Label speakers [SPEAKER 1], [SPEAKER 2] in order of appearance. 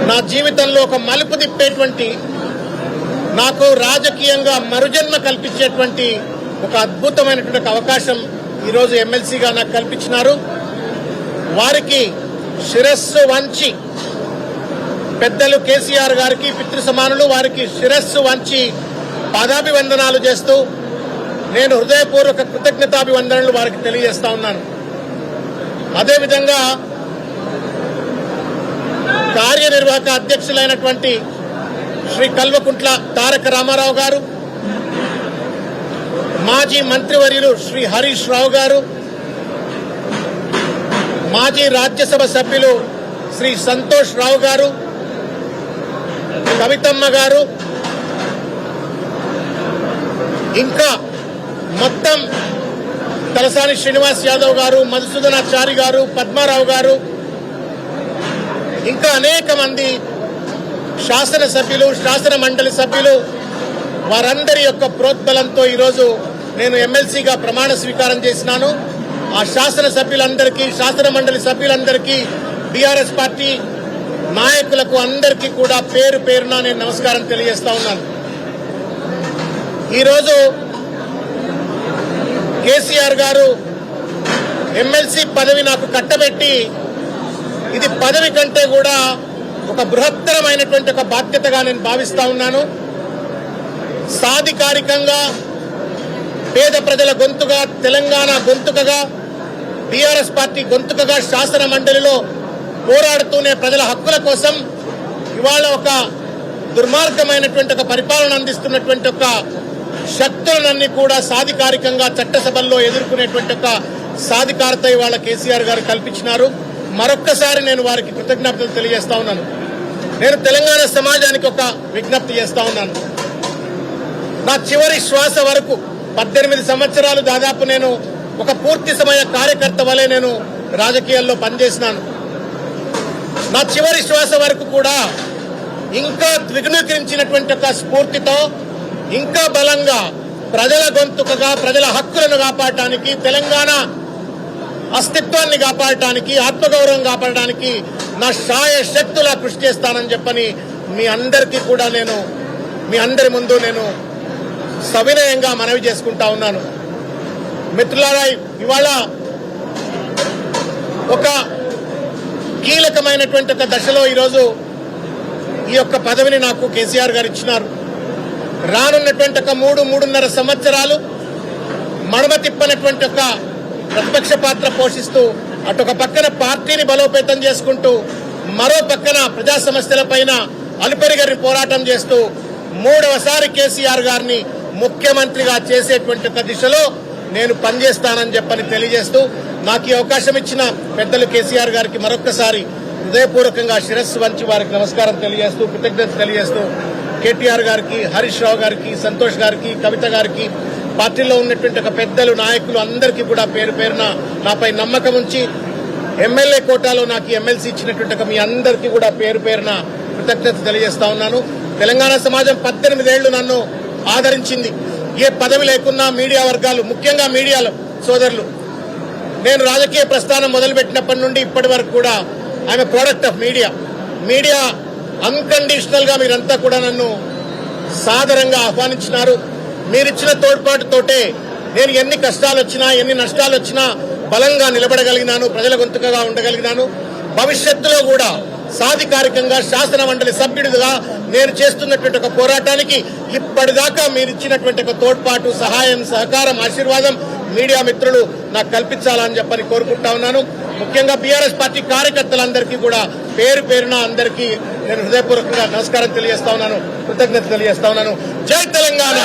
[SPEAKER 1] నా జీవితంలో ఒక మలుపు తిప్పేటువంటి, నాకు రాజకీయంగా మరుజన్మ కల్పించేటువంటి ఒక అద్భుతమైనటువంటి అవకాశం ఈరోజు ఎమ్మెల్సీగా నాకు కల్పించినారు. వారికి శిరస్సు వంచి, పెద్దలు కేసీఆర్ గారికి పితృ సమానులు, వారికి శిరస్సు వంచి పాదాభివందనాలు చేస్తూ నేను హృదయపూర్వక కృతజ్ఞతాభివందనలు వారికి తెలియజేస్తా ఉన్నాను. అదేవిధంగా కార్యనిర్వాహక అధ్యక్షులైనటువంటి శ్రీ కల్వకుంట్ల తారక రామారావు గారు, మాజీ మంత్రివర్యులు శ్రీ హరీష్ రావు గారు, మాజీ రాజ్యసభ సభ్యులు శ్రీ సంతోష్ రావు గారు, కవితమ్మ గారు, ఇంకా మొత్తం తలసాని శ్రీనివాస్ యాదవ్ గారు, మధుసూదనాచారి గారు, పద్మారావు గారు, ఇంకా అనేక మంది శాసనసభ్యులు, శాసన మండలి సభ్యులు, వారందరి యొక్క ప్రోద్బలంతో ఈరోజు నేను ఎమ్మెల్సీగా ప్రమాణ స్వీకారం చేసినాను. ఆ శాసనసభ్యులందరికీ, శాసన మండలి సభ్యులందరికీ, బీఆర్ఎస్ పార్టీ నాయకులకు అందరికీ కూడా పేరు పేరున నేను నమస్కారం తెలియజేస్తా ఉన్నాను. ఈరోజు కేసీఆర్ గారు ఎమ్మెల్సీ పదవి నాకు కట్టబెట్టి, ఇది పదవి కంటే కూడా ఒక బృహత్తరమైనటువంటి ఒక బాధ్యతగా నేను భావిస్తా ఉన్నాను. సాధికారికంగా పేద ప్రజల గొంతుగా, తెలంగాణ గొంతుకగా, బీఆర్ఎస్ పార్టీ గొంతుకగా శాసన మండలిలో పోరాడుతూనే ప్రజల హక్కుల కోసం ఇవాళ ఒక దుర్మార్గమైనటువంటి ఒక పరిపాలన అందిస్తున్నటువంటి ఒక శక్తులనన్నీ కూడా సాధికారికంగా చట్టసభల్లో ఎదుర్కొనేటువంటి ఒక సాధికారత ఇవాళ కేసీఆర్ గారు కల్పించినారు. మరొక్కసారి నేను వారికి కృతజ్ఞతలు తెలియజేస్తా ఉన్నాను. నేను తెలంగాణ సమాజానికి ఒక విజ్ఞప్తి చేస్తా ఉన్నాను. నా చివరి శ్వాస వరకు 18 సంవత్సరాలు దాదాపు నేను ఒక పూర్తి సమయ కార్యకర్త వలె నేను రాజకీయాల్లో పనిచేసినాను. నా చివరి శ్వాస వరకు కూడా ఇంకా ద్విగుణీకరించినటువంటి ఒక స్ఫూర్తితో, ఇంకా బలంగా ప్రజల గొంతుకగా, ప్రజల హక్కులను కాపాడటానికి, తెలంగాణ అస్తిత్వాన్ని కాపాడటానికి, ఆత్మగౌరవం కాపాడడానికి నా శాయ శక్తులా కృషి చేస్తానని చెప్పని మీ అందరికీ కూడా నేను, మీ అందరి ముందు నేను సవినయంగా మనవి చేసుకుంటా ఉన్నాను. మిత్రులారా, ఇవాళ ఒక కీలకమైనటువంటి ఒక దశలో ఈరోజు ఈ యొక్క పదవిని నాకు కేసీఆర్ గారు ఇచ్చినారు. రానున్నటువంటి ఒక 3-3.5 సంవత్సరాలు మడమ తిప్పనటువంటి ఒక ప్రతిపక్ష పాత్ర పోషిస్తూ, అటు ఒక పక్కన పార్టీని బలోపేతం చేసుకుంటూ, మరో పక్కన ప్రజా సమస్యలపైన అలుపెరుగని పోరాటం చేస్తూ 3వసారి కేసీఆర్ గారిని ముఖ్యమంత్రిగా చేసేటువంటి ఒక దిశలో నేను పనిచేస్తానని చెప్పని తెలియజేస్తూ, నాకు ఈ అవకాశం ఇచ్చిన పెద్దలు కేసీఆర్ గారికి మరొక్కసారి హృదయపూర్వకంగా శిరస్సు వంచి వారికి నమస్కారం తెలియజేస్తూ, కృతజ్ఞత తెలియజేస్తూ, కేటీఆర్ గారికి, హరీష్ రావు గారికి, సంతోష్ గారికి, కవిత గారికి, పార్టీలో ఉన్నటువంటి ఒక పెద్దలు, నాయకులు అందరికీ కూడా పేరు పేరున నాపై నమ్మకం ఉంచి ఎమ్మెల్యే కోటాలో నాకు ఎమ్మెల్సీ ఇచ్చినటువంటి మీ అందరికీ కూడా పేరు పేరున కృతజ్ఞత తెలియజేస్తా ఉన్నాను. తెలంగాణ సమాజం 18 ఏళ్లు నన్ను ఆదరించింది. ఏ పదవి లేకున్నా మీడియా వర్గాలు, ముఖ్యంగా మీడియాలో సోదరులు, నేను రాజకీయ ప్రస్థానం మొదలుపెట్టినప్పటి నుండి ఇప్పటి వరకు కూడా I'm a product of media. Media unconditional గా మీరంతా కూడా నన్ను సాదరంగా ఆహ్వానించినారు. మీరిచ్చిన తోడ్పాటుతోటే నేను ఎన్ని కష్టాలు వచ్చినా, ఎన్ని నష్టాలు వచ్చినా బలంగా నిలబడగలిగినాను, ప్రజల గొంతుకగా ఉండగలిగినాను. భవిష్యత్తులో కూడా సాధికారికంగా శాసన మండలి సభ్యుడిగా నేను చేస్తున్నటువంటి ఒక పోరాటానికి ఇప్పటిదాకా మీరు ఇచ్చినటువంటి ఒక తోడ్పాటు, సహాయం, సహకారం, ఆశీర్వాదం మీడియా మిత్రులు నాకు కల్పించాలని చెప్పని కోరుకుంటా ఉన్నాను. ముఖ్యంగా బీఆర్ఎస్ పార్టీ కార్యకర్తలందరికీ కూడా పేరు పేరున అందరికీ నేను హృదయపూర్వకంగా నమస్కారం తెలియజేస్తా ఉన్నాను, కృతజ్ఞత తెలియజేస్తా ఉన్నాను. జై తెలంగాణ.